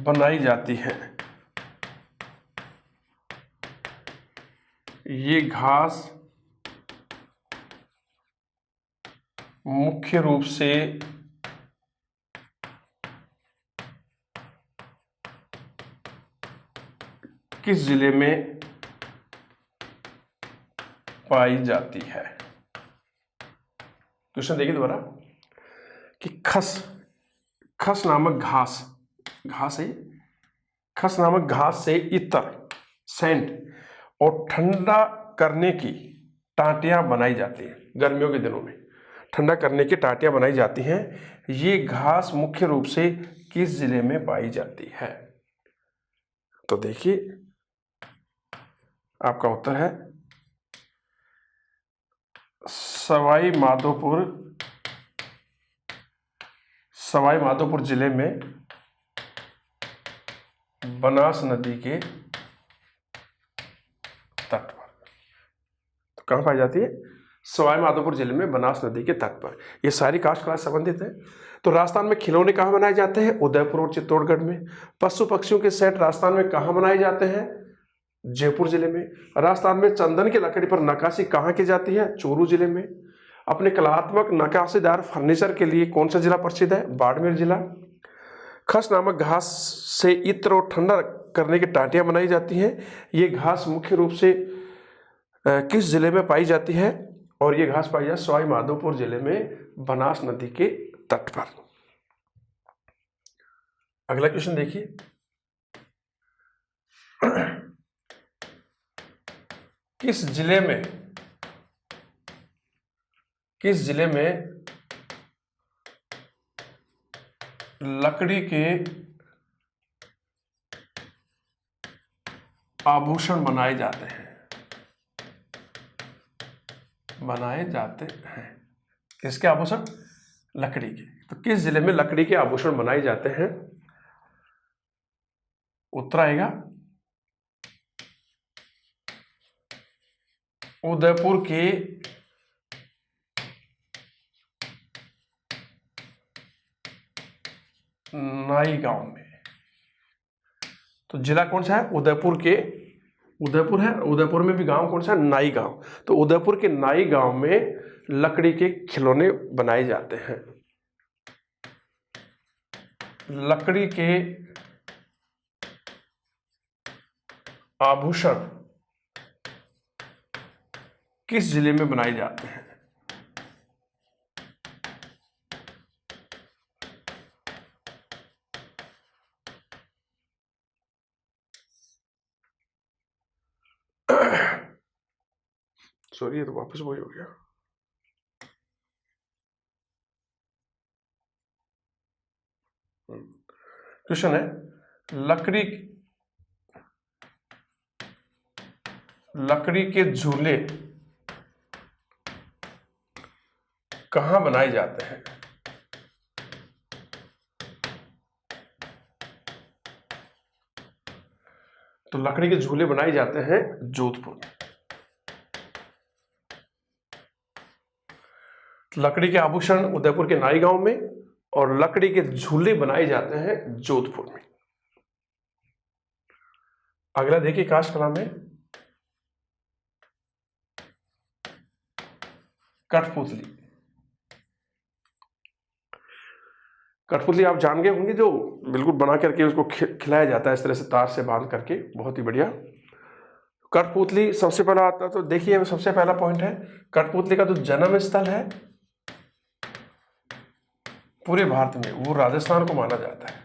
A: बनाई जाती हैं। ये घास मुख्य रूप से किस जिले में पाई जाती है? क्वेश्चन देखिए दोबारा कि खस नामक घास है, खस नामक घास से इत्र, सेंट और ठंडा करने की टांटियां बनाई जाती हैं। गर्मियों के दिनों में ठंडा करने की टांटियां बनाई जाती हैं। ये घास मुख्य रूप से किस जिले में पाई जाती है? तो देखिए आपका उत्तर है सवाई माधोपुर जिले में बनास नदी के तट पर। तो कहां पाई जाती है? सवाई माधोपुर जिले में बनास नदी के तट पर। ये सारी कास्ट क्लास संबंधित है। तो राजस्थान में खिलौने कहाँ बनाए जाते हैं? उदयपुर और चित्तौड़गढ़ में। पशु पक्षियों के सेट राजस्थान में कहाँ बनाए जाते हैं? जयपुर जिले में। राजस्थान में चंदन की लकड़ी पर नक्काशी कहाँ की जाती है? चूरू जिले में। अपने कलात्मक नक्काशीदार फर्नीचर के लिए कौन सा जिला प्रसिद्ध है? बाड़मेर जिला। खस नामक घास से इत्र और ठंडा करने की टांटियां बनाई जाती हैं। ये घास मुख्य रूप से किस जिले में पाई जाती है? और ये घास पाई जाती है सवाई माधोपुर जिले में बनास नदी के तट पर। अगला क्वेश्चन देखिए, किस जिले में लकड़ी के आभूषण बनाए जाते हैं? किसके आभूषण? लकड़ी के। तो किस जिले में लकड़ी के आभूषण बनाए जाते हैं? उत्तर आएगा उदयपुर के नाई गांव में। तो जिला कौन सा है? उदयपुर है। उदयपुर में भी गांव कौन सा है? नाई गांव। तो उदयपुर के नाई गांव में लकड़ी के खिलौने बनाए जाते हैं। लकड़ी के आभूषण किस जिले में बनाए जाते हैं? सॉरी, ये तो वापस वही हो गया। क्वेश्चन है, लकड़ी के झूले कहाँ बनाए जाते हैं? तो लकड़ी के झूले बनाए जाते हैं जोधपुर में। लकड़ी के आभूषण उदयपुर के नाई गांव में, और लकड़ी के झूले बनाए जाते हैं जोधपुर में। अगला देखिए काष्ठ कला में कठपुतली। कठपुतली आप जान गए होंगे, जो बिल्कुल बना करके उसको खिलाया जाता है इस तरह से तार से बांध करके, बहुत ही बढ़िया। कठपुतली सबसे पहला आता है, तो देखिए सबसे पहला पॉइंट है, कठपुतली का जो जन्म स्थल है पूरे भारत में, वो राजस्थान को माना जाता है।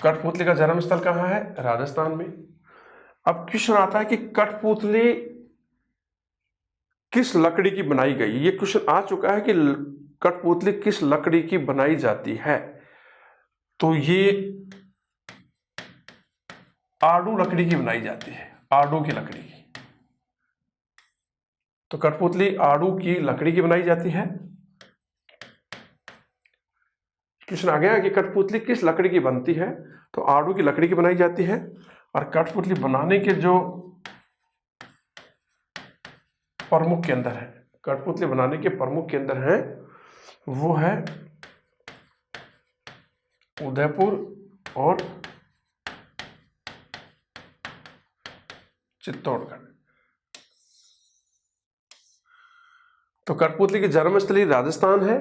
A: कठपुतली का जन्म स्थल कहाँ है? राजस्थान में। अब क्वेश्चन आता है कि कठपुतली किस लकड़ी की बनाई गई? ये क्वेश्चन आ चुका है कि कठपुतली किस लकड़ी की बनाई जाती है। तो ये आड़ू लकड़ी की बनाई जाती है, आड़ू की लकड़ी की। तो कठपुतली आड़ू की लकड़ी की बनाई जाती है। क्वेश्चन आ गया कि कठपुतली किस लकड़ी की बनती है, तो आड़ू की लकड़ी की बनाई जाती है। और कठपुतली बनाने के जो प्रमुख केंद्र है, कठपुतली बनाने के प्रमुख केंद्र हैं, वो है उदयपुर और चित्तौड़गढ़। तो कठपुतली की जन्मस्थली राजस्थान है,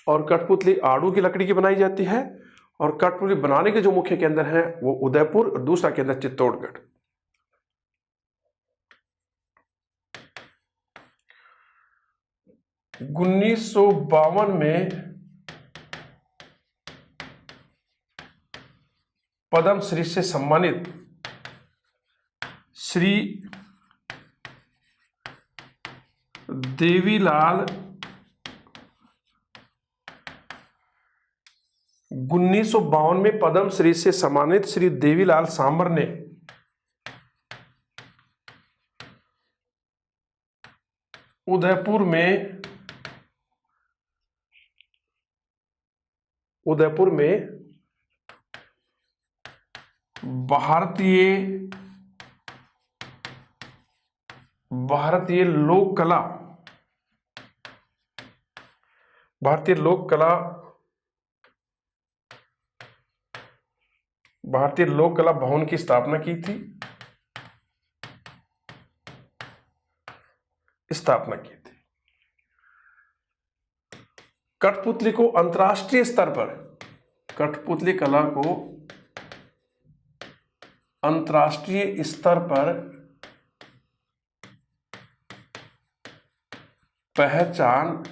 A: और कठपुतली आड़ू की लकड़ी की बनाई जाती है, और कठपुतली बनाने के जो मुख्य केंद्र हैं वो उदयपुर, और दूसरा केंद्र चित्तौड़गढ़। उन्नीस सौ 52 में पद्म श्री से सम्मानित श्री देवीलाल 1952 में पद्म श्री से सम्मानित श्री देवीलाल सांबर ने उदयपुर में भारतीय लोक कला भवन की स्थापना की थी। कठपुतली को अंतर्राष्ट्रीय स्तर पर, कठपुतली कला को अंतर्राष्ट्रीय स्तर पर पहचान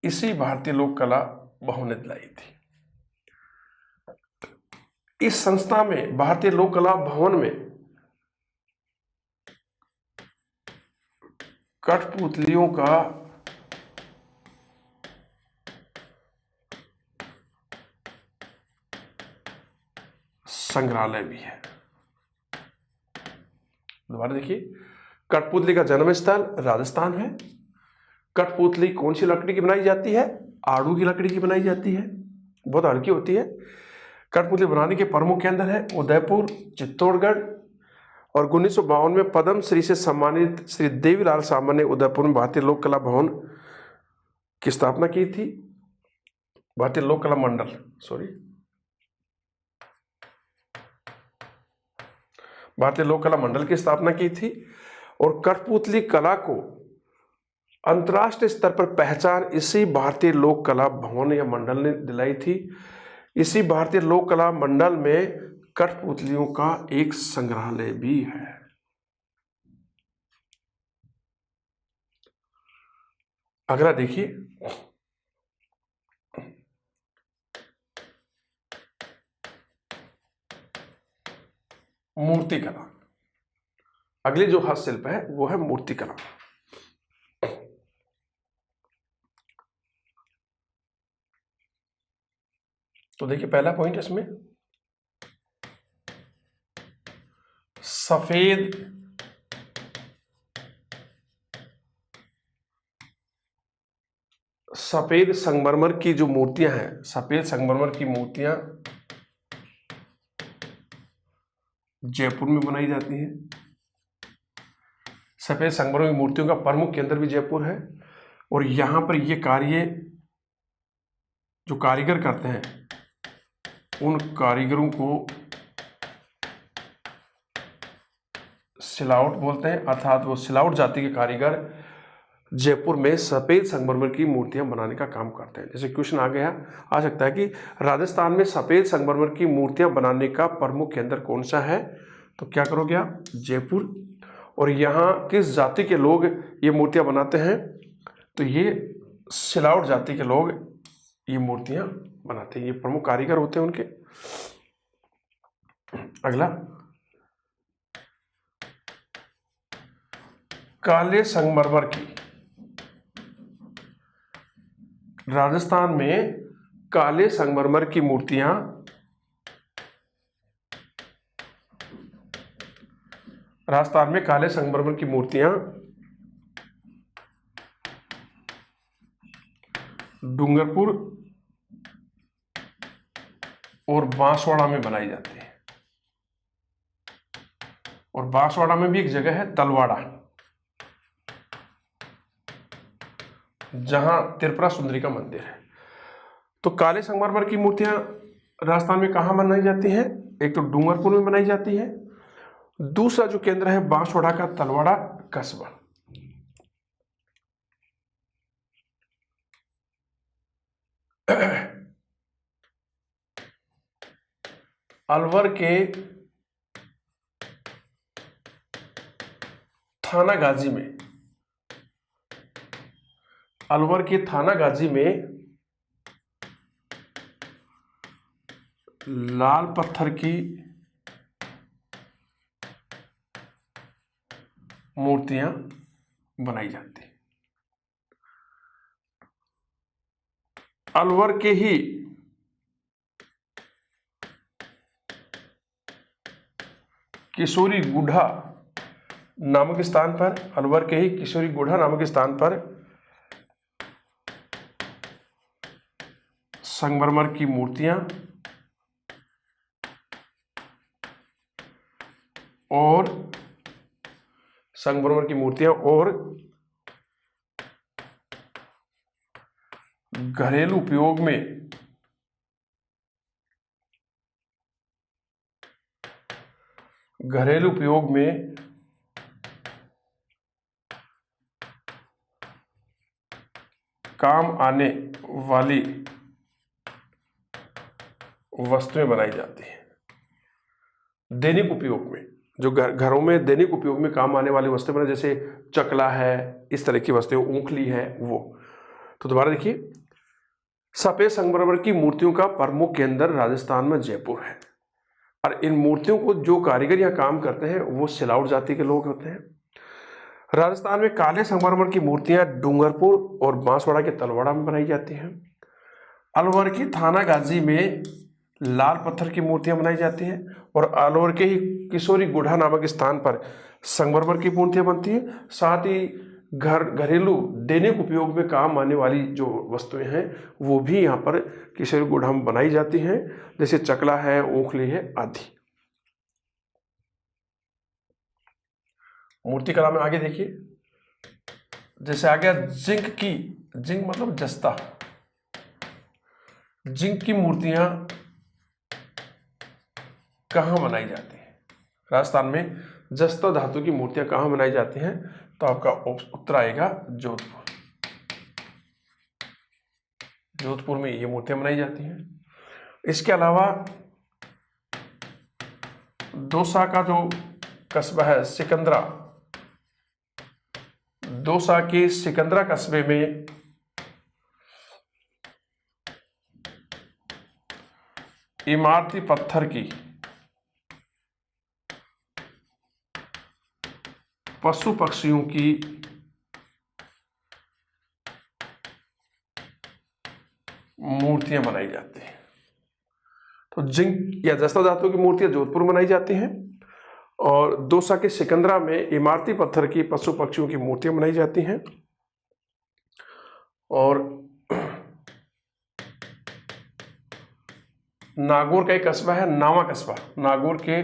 A: इसी भारतीय लोक कला भवन ने दिलाई थी। इस संस्था में, भारतीय लोक कला भवन में, कठपुतलियों का संग्रहालय भी है। दोबारा देखिए, कठपुतली का जन्म स्थल राजस्थान है। कठपुतली कौन सी लकड़ी की बनाई जाती है? आड़ू की लकड़ी की बनाई जाती है, बहुत हल्की होती है। कठपुतली बनाने के प्रमुख केंद्र है उदयपुर, चित्तौड़गढ़, और 1952 में पद्म श्री से सम्मानित श्री देवीलाल सांबर ने उदयपुर में भारतीय लोक कला भवन की स्थापना की थी। भारतीय लोक कला मंडल, भारतीय लोक कला मंडल की स्थापना की थी। और कठपुतली कला को अंतर्राष्ट्रीय स्तर पर पहचान इसी भारतीय लोक कला भवन या मंडल ने दिलाई थी। इसी भारतीय लोक कला मंडल में कठपुतलियों का एक संग्रहालय भी है। अगला देखिए, मूर्ति कला। अगली जो हस्तशिल्प है वो है मूर्ति कला। तो देखिए पहला पॉइंट इसमें, सफेद संगमरमर की जो मूर्तियां हैं, सफेद संगमरमर की मूर्तियां जयपुर में बनाई जाती हैं। सफेद संगमरमर की मूर्तियों का प्रमुख केंद्र भी जयपुर है, और यहां पर ये कार्य जो कारीगर करते हैं उन कारीगरों को सिलावट बोलते हैं, अर्थात वो सिलावट जाति के कारीगर जयपुर में सफेद संगमरमर की मूर्तियां बनाने का काम करते हैं। जैसे क्वेश्चन आ सकता है कि राजस्थान में सफेद संगमरमर की मूर्तियां बनाने का प्रमुख केंद्र कौन सा है, तो क्या करोगे आप, जयपुर। और यहाँ किस जाति के लोग ये मूर्तियां बनाते हैं, तो ये सिलावट जाति के लोग ये मूर्तियां बनाते हैं, ये प्रमुख कारीगर होते हैं उनके। अगला, काले संगमरमर की, राजस्थान में काले संगमरमर की मूर्तियां डूंगरपुर और बांसवाड़ा में बनाई जाती है। और बांसवाड़ा में भी एक जगह है तलवाड़ा, जहां त्रिपुरा सुंदरी का मंदिर है। तो काले संगमरमर की मूर्तियां राजस्थान में कहां बनाई जाती हैं, एक तो डूंगरपुर में बनाई जाती है, दूसरा जो केंद्र है बांसवाड़ा का तलवाड़ा कस्बा। अलवर के थानागाजी में लाल पत्थर की मूर्तियां बनाई जाती हैं। अलवर के ही किशोरी गुढ़ा नामक स्थान पर संगमरमर की मूर्तियां और घरेलू उपयोग में काम आने वाली वस्तुएं बनाई जाती हैं। दैनिक उपयोग में, जो घरों में दैनिक उपयोग में काम आने वाली वस्तुएं बनाई, जैसे चकला है, इस तरह की वस्तुएं, ऊंखली है, वो। तो दोबारा देखिए, सफेद संगमरमर की मूर्तियों का प्रमुख केंद्र राजस्थान में जयपुर है, और इन मूर्तियों को जो कारीगर यहाँ काम करते हैं वो सिलावट जाति के लोग होते हैं। राजस्थान में काले संगमरमर की मूर्तियां डूंगरपुर और बांसवाड़ा के तलवाड़ा में बनाई जाती हैं। अलवर की थानागाजी में लाल पत्थर की मूर्तियां बनाई जाती हैं, और अलवर के ही किशोरी गुढ़ा नामक स्थान पर संगमरमर की मूर्तियां बनती हैं। साथ ही घरेलू दैनिक उपयोग में काम आने वाली जो वस्तुएं हैं वो भी यहाँ पर किशोरी गुढ़ा में बनाई जाती हैं, जैसे चकला है, ऊंखली है आदि। मूर्ति कला में आगे देखिए, जैसे आ गया जिंक मतलब जस्ता। जिंक की मूर्तियां कहाँ बनाई जाती हैं, राजस्थान में जस्ता धातु की मूर्तियां कहाँ बनाई जाती हैं, तो आपका उत्तर आएगा जोधपुर में ये मूर्तियां बनाई जाती हैं। इसके अलावा दौसा का जो कस्बा है सिकंदरा, दौसा के सिकंदरा कस्बे में इमारती पत्थर की पशु पक्षियों की मूर्तियां बनाई जाती हैं। तो जिंक या जस्ता धातु की मूर्तियां जोधपुर में बनाई जाती हैं, और दौसा के सिकंदरा में इमारती पत्थर की पशु पक्षियों की मूर्तियां बनाई जाती हैं। और नागौर का एक कस्बा है नावा कस्बा, नागौर के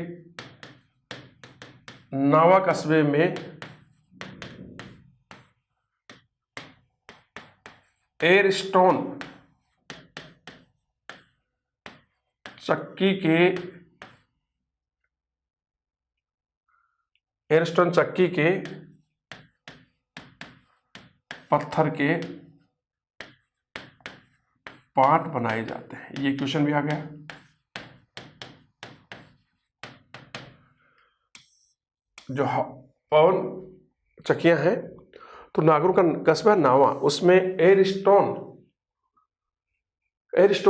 A: नावा कस्बे में एयरस्टोन चक्की के पत्थर के पार्ट बनाए जाते हैं। ये क्वेश्चन भी आ गया। जो पवन चक्कियां हैं, तो नागौर का कस्बा नावा, उसमें एयरस्टोन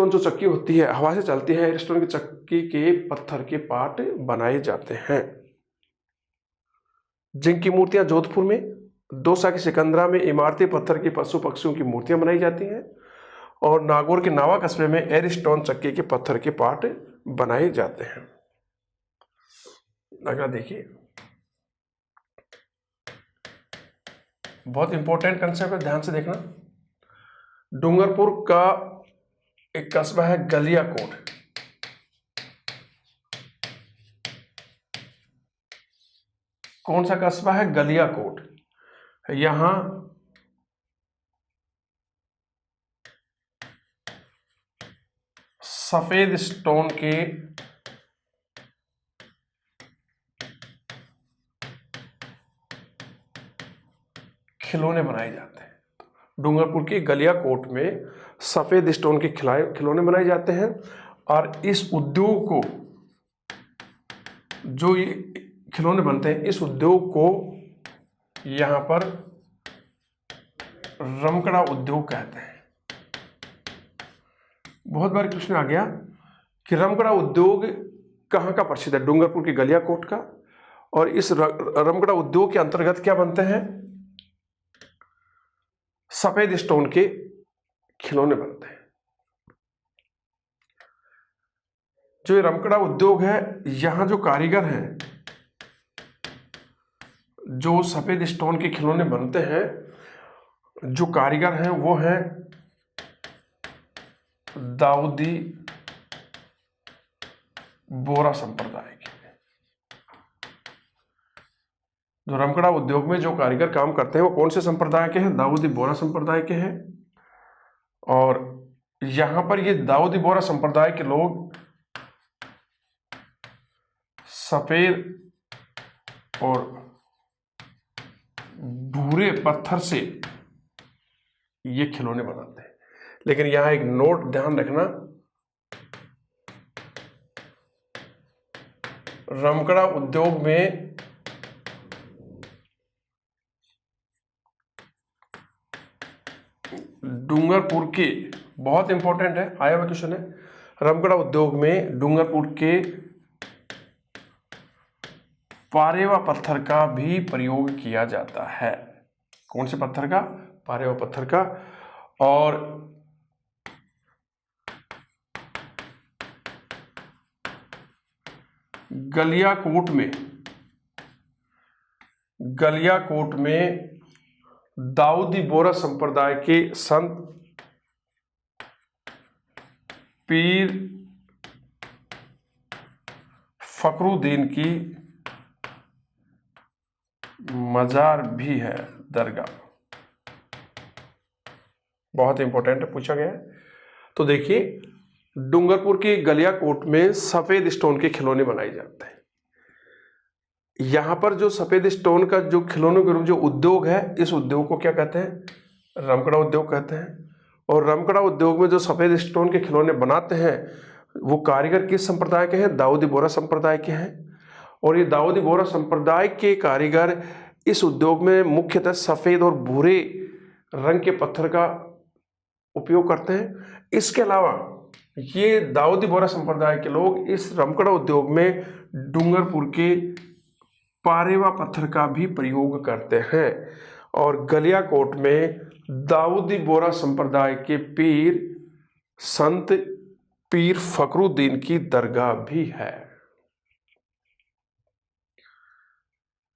A: जो चक्की होती है, हवा से चलती है, एयरस्टोन की चक्की के पत्थर के पार्ट बनाए जाते हैं, जिनकी मूर्तियां जोधपुर में, दौसा के सिकंदरा में इमारती पत्थर की पशु पक्षियों की मूर्तियां बनाई जाती हैं, और नागौर के नावा कस्बे में एयरस्टोन चक्की के पत्थर के पार्ट बनाए जाते हैं। अगला देखिए, बहुत इंपॉर्टेंट कंसेप्ट है, ध्यान से देखना। डूंगरपुर का एक कस्बा है गलियाकोट। कौन सा कस्बा है? गलियाकोट। यहां सफेद स्टोन के खिलौने बनाए जाते हैं। डूंगरपुर की गलियाकोट में सफेद स्टोन के खिलौने बनाए जाते हैं, और इस उद्योग को, जो ये खिलौने बनते हैं, इस उद्योग को यहां पर रमकड़ा उद्योग कहते हैं। बहुत बार क्वेश्चन आ गया कि रमकड़ा उद्योग कहां का प्रसिद्ध है? डूंगरपुर की गलियाकोट का। और इस रमकड़ा उद्योग के अंतर्गत क्या बनते हैं? सफेद स्टोन के खिलौने बनते हैं। जो ये रमकड़ा उद्योग है, यहां जो कारीगर हैं, जो सफेद स्टोन के खिलौने बनते हैं, जो कारीगर हैं वो हैं दाऊदी बोरा संप्रदाय के। जो रमकड़ा उद्योग में जो कारीगर काम करते हैं वो कौन से संप्रदाय के हैं? दाऊदी बोरा संप्रदाय के हैं। और यहां पर ये दाऊदी बोरा संप्रदाय के लोग सफेद और भूरे पत्थर से ये खिलौने बनाते हैं। लेकिन यहां एक नोट ध्यान रखना, रमकड़ा उद्योग में डूंगरपुर के, बहुत इंपॉर्टेंट है, आया हुआ क्वेश्चन है, रमकड़ा उद्योग में डूंगरपुर के पारेवा पत्थर का भी प्रयोग किया जाता है। कौन से पत्थर का? पारेवा पत्थर का। और गलियाकोट में दाऊदी बोरा संप्रदाय के संत पीर फकरुद्दीन की मजार भी है, दरगाह। बहुत इंपॉर्टेंट पूछा गया है। तो देखिए, डूंगरपुर के गलियाकोट में सफेद स्टोन के खिलौने बनाए जाते हैं। यहां पर जो सफेद स्टोन का जो खिलौनों के रूप जो उद्योग है, इस उद्योग को क्या कहते हैं? रमकड़ा उद्योग कहते हैं। और रमकड़ा उद्योग में जो सफेद स्टोन के खिलौने बनाते हैं वो कारीगर किस संप्रदाय के हैं? दाऊदी बोरा संप्रदाय के हैं। और ये दाऊदी बोरा संप्रदाय के कारीगर इस उद्योग में मुख्यतः सफेद और भूरे रंग के पत्थर का उपयोग करते हैं। इसके अलावा ये दाऊदी बोरा संप्रदाय के लोग इस रमकड़ा उद्योग में डूंगरपुर के पारेवा पत्थर का भी प्रयोग करते हैं। और गलियाकोट में दाऊदी बोरा संप्रदाय के पीर संत पीर फकरुद्दीन की दरगाह भी है।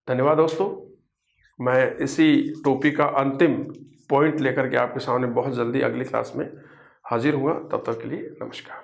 A: धन्यवाद दोस्तों। मैं इसी टॉपिक का अंतिम पॉइंट लेकर के आपके सामने बहुत जल्दी अगली क्लास में हाजिर हुआ। तब तक के लिए नमस्कार।